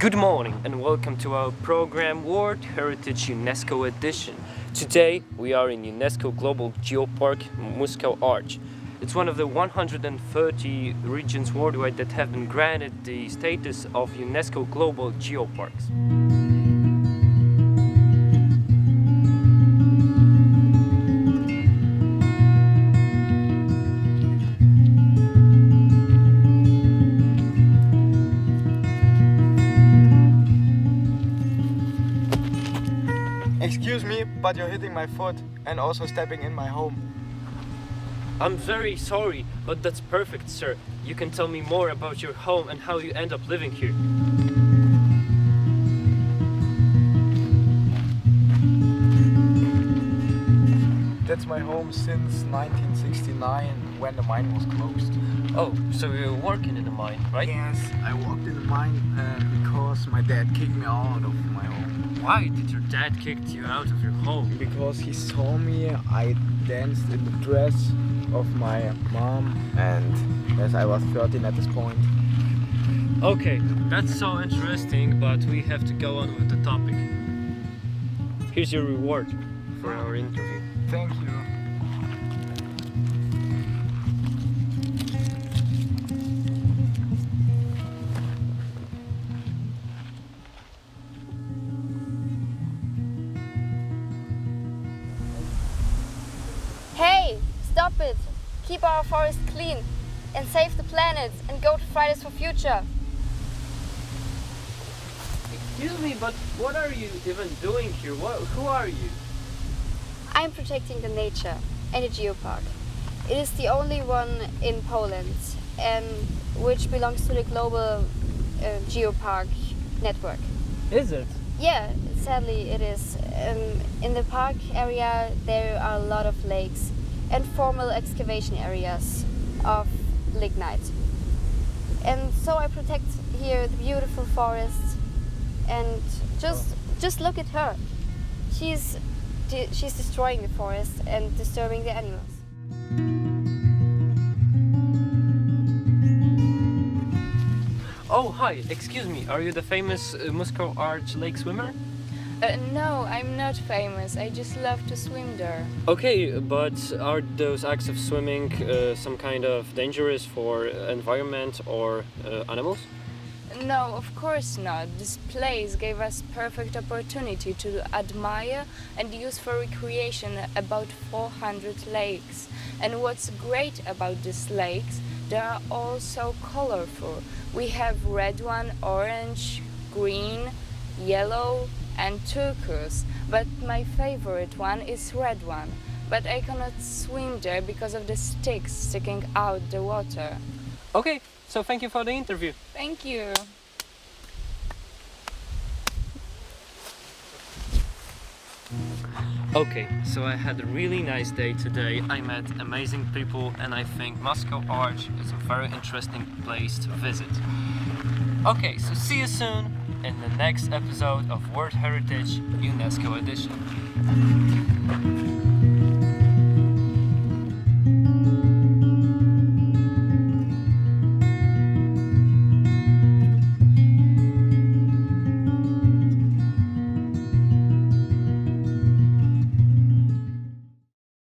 Good morning and welcome to our program World Heritage UNESCO Edition. Today we are in UNESCO Global GeoPark Muskau Arch. It's one of the 130 regions worldwide that have been granted the status of UNESCO Global GeoParks. Excuse me, but you're hitting my foot and also stepping in my home. I'm very sorry, but that's perfect, sir. You can tell me more about your home and how you end up living here. That's my home since 1969 when the mine was closed. Oh, so you're working in the mine, right? Yes, I worked in the mine because my dad kicked me out of my home. Why did your dad kick you out of your home? Because he saw me, I danced in the dress of my mom, and yes, I was 13 at this point. Okay, that's so interesting, but we have to go on with the topic. Here's your reward for our interview. Thank you. Hey, stop it! Keep our forest clean and save the planet and go to Fridays for Future. Excuse me, but what are you even doing here? Who are you? I'm protecting the nature and the GeoPark. It is the only one in Poland and which belongs to the global GeoPark network. Is it? Yeah, sadly it is. In the park area there are a lot of lakes and formal excavation areas of lignite. And so I protect here the beautiful forests and just look at her. She's destroying the forest and disturbing the animals. Oh, hi, excuse me, are you the famous Muskau Arch lake swimmer? No, I'm not famous. I just love to swim there. Okay, but are those acts of swimming some kind of dangerous for environment or animals? No, of course not. This place gave us perfect opportunity to admire and use for recreation about 400 lakes. And what's great about these lakes, they are all so colorful. We have red one, orange, green, yellow and turquoise, but my favorite one is red one. But I cannot swim there because of the sticks sticking out the water. Okay, so thank you for the interview. Thank you. Okay, so I had a really nice day today. I met amazing people and I think Muskau Arch is a very interesting place to visit. Okay, so see you soon in the next episode of World Heritage UNESCO Edition.